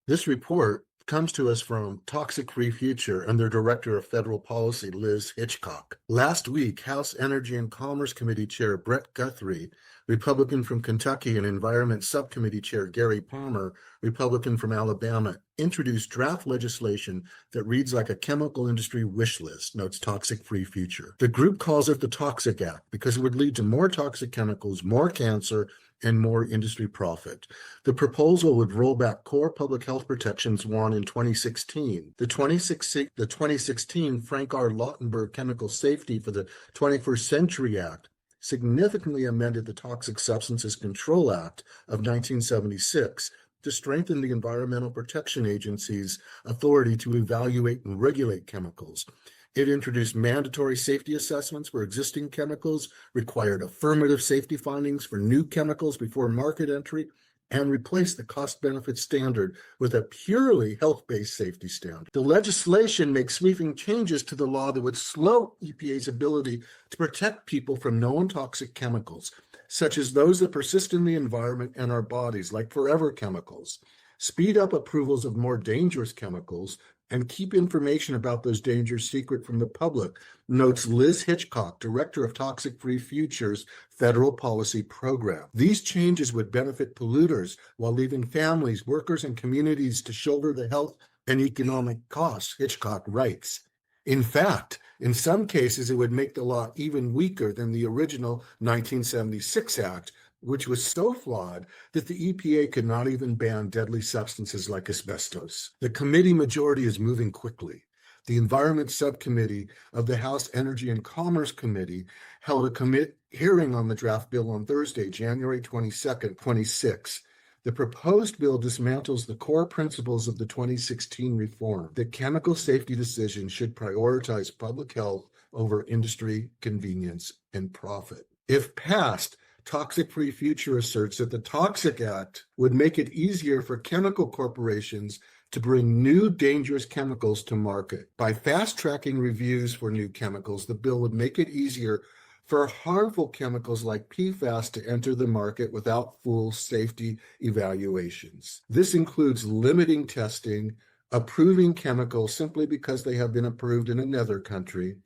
This report comes to us from Toxic Free Future and their Director of Federal Policy, Liz Hitchcock. Last week, House Energy and Commerce Committee Chair Brett Guthrie, Republican from Kentucky, and Environment Subcommittee Chair Gary Palmer, Republican from Alabama, introduced draft legislation that reads like a chemical industry wish list, notes Toxic Free Future. The group calls it the Toxic Act because it would lead to more toxic chemicals, more cancer, and more industry profit. The proposal would roll back core public health protections won in 2016. The 2016 Frank R. Lautenberg Chemical Safety for the 21st Century Act significantly amended the Toxic Substances Control Act of 1976 to strengthen the Environmental Protection Agency's authority to evaluate and regulate chemicals. It introduced mandatory safety assessments for existing chemicals, required affirmative safety findings for new chemicals before market entry, and replaced the cost-benefit standard with a purely health-based safety standard. The legislation makes sweeping changes to the law that would slow EPA's ability to protect people from known toxic chemicals, such as those that persist in the environment and our bodies, like forever chemicals, speed up approvals of more dangerous chemicals, and keep information about those dangers secret from the public, notes Liz Hitchcock, Director of Toxic Free Future's Federal Policy Program. These changes would benefit polluters while leaving families, workers, and communities to shoulder the health and economic costs, Hitchcock writes. In fact, in some cases, it would make the law even weaker than the original 1976 Act, which was so flawed that the EPA could not even ban deadly substances like asbestos. The committee majority is moving quickly. The Environment Subcommittee of the House Energy and Commerce Committee held a hearing on the draft bill on Thursday, January 22nd, 26. The proposed bill dismantles the core principles of the 2016 reform that chemical safety decisions should prioritize public health over industry, convenience, and profit. If passed, Toxic Free Future asserts that the Toxic Act would make it easier for chemical corporations to bring new dangerous chemicals to market. By fast-tracking reviews for new chemicals, the bill would make it easier for harmful chemicals like PFAS to enter the market without full safety evaluations. This includes limiting testing, approving chemicals simply because they have been approved in another country,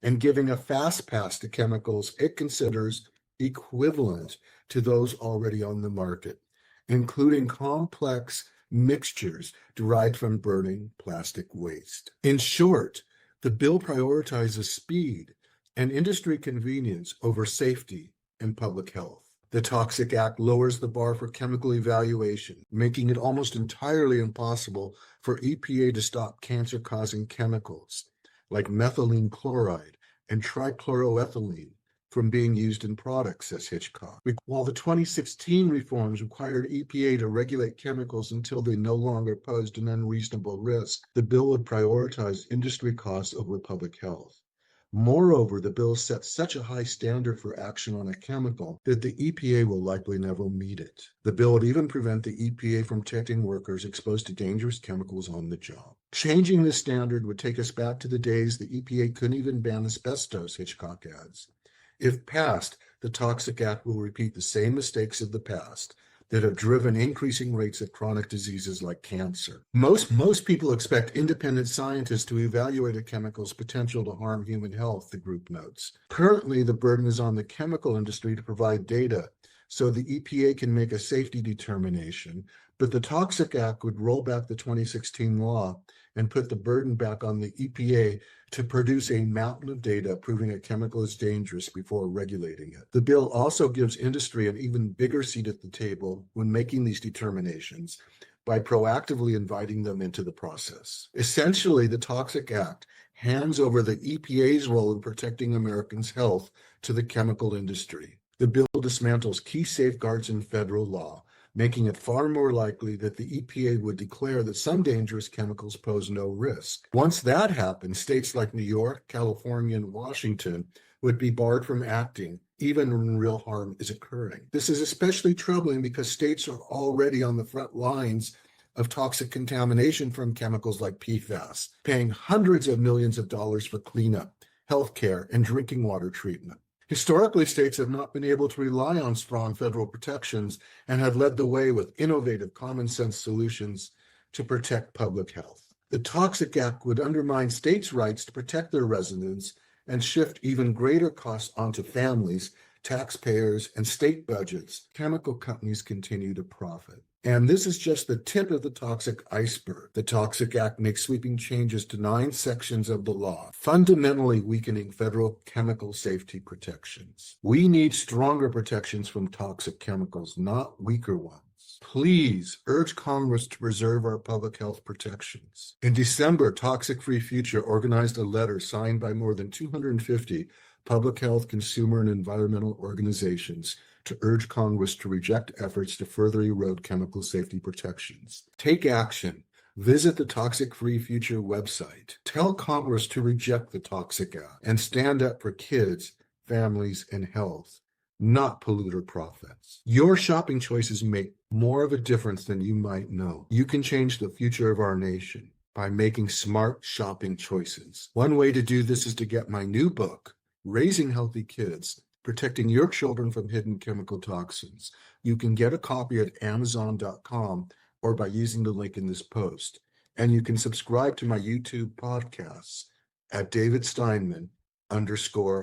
and giving a fast pass to chemicals it considers equivalent to those already on the market, including complex mixtures derived from burning plastic waste. In short, the bill prioritizes speed and industry convenience over safety and public health. The Toxic Act lowers the bar for chemical evaluation, making it almost entirely impossible for EPA to stop cancer-causing chemicals like methylene chloride and trichloroethylene from being used in products, says Hitchcock. While the 2016 reforms required EPA to regulate chemicals until they no longer posed an unreasonable risk, the bill would prioritize industry costs over public health. Moreover, the bill sets such a high standard for action on a chemical that the EPA will likely never meet it. The bill would even prevent the EPA from protecting workers exposed to dangerous chemicals on the job. Changing this standard would take us back to the days the EPA couldn't even ban asbestos, Hitchcock adds. If passed, the Toxic Act will repeat the same mistakes of the past that have driven increasing rates of chronic diseases like cancer. Most people expect independent scientists to evaluate a chemical's potential to harm human health, the group notes. Currently, the burden is on the chemical industry to provide data so the EPA can make a safety determination, but the Toxic Act would roll back the 2016 law and put the burden back on the EPA to produce a mountain of data proving a chemical is dangerous before regulating it. The bill also gives industry an even bigger seat at the table when making these determinations by proactively inviting them into the process. Essentially, the Toxic Act hands over the EPA's role in protecting Americans' health to the chemical industry. The bill dismantles key safeguards in federal law, making it far more likely that the EPA would declare that some dangerous chemicals pose no risk. Once that happens, states like New York, California, and Washington would be barred from acting, even when real harm is occurring. This is especially troubling because states are already on the front lines of toxic contamination from chemicals like PFAS, paying hundreds of millions of dollars for cleanup, healthcare, and drinking water treatment. Historically, states have not been able to rely on strong federal protections and have led the way with innovative common sense solutions to protect public health. The Toxic Act would undermine states' rights to protect their residents and shift even greater costs onto families, taxpayers, and state budgets. Chemical companies continue to profit. And this is just the tip of the toxic iceberg. The Toxic Act makes sweeping changes to 9 sections of the law, fundamentally weakening federal chemical safety protections. We need stronger protections from toxic chemicals, not weaker ones. Please urge Congress to preserve our public health protections. In December, Toxic Free Future organized a letter signed by more than 250 public health, consumer, and environmental organizations to urge Congress to reject efforts to further erode chemical safety protections. Take action. Visit the Toxic Free Future website. Tell Congress to reject the Toxic Act and stand up for kids, families, and health, not polluter profits. Your shopping choices make more of a difference than you might know. You can change the future of our nation by making smart shopping choices. One way to do this is to get my new book, Raising Healthy Kids, Protecting Your Children from Hidden Chemical Toxins. You can get a copy at Amazon.com or by using the link in this post. And you can subscribe to my YouTube podcasts at David Steinman _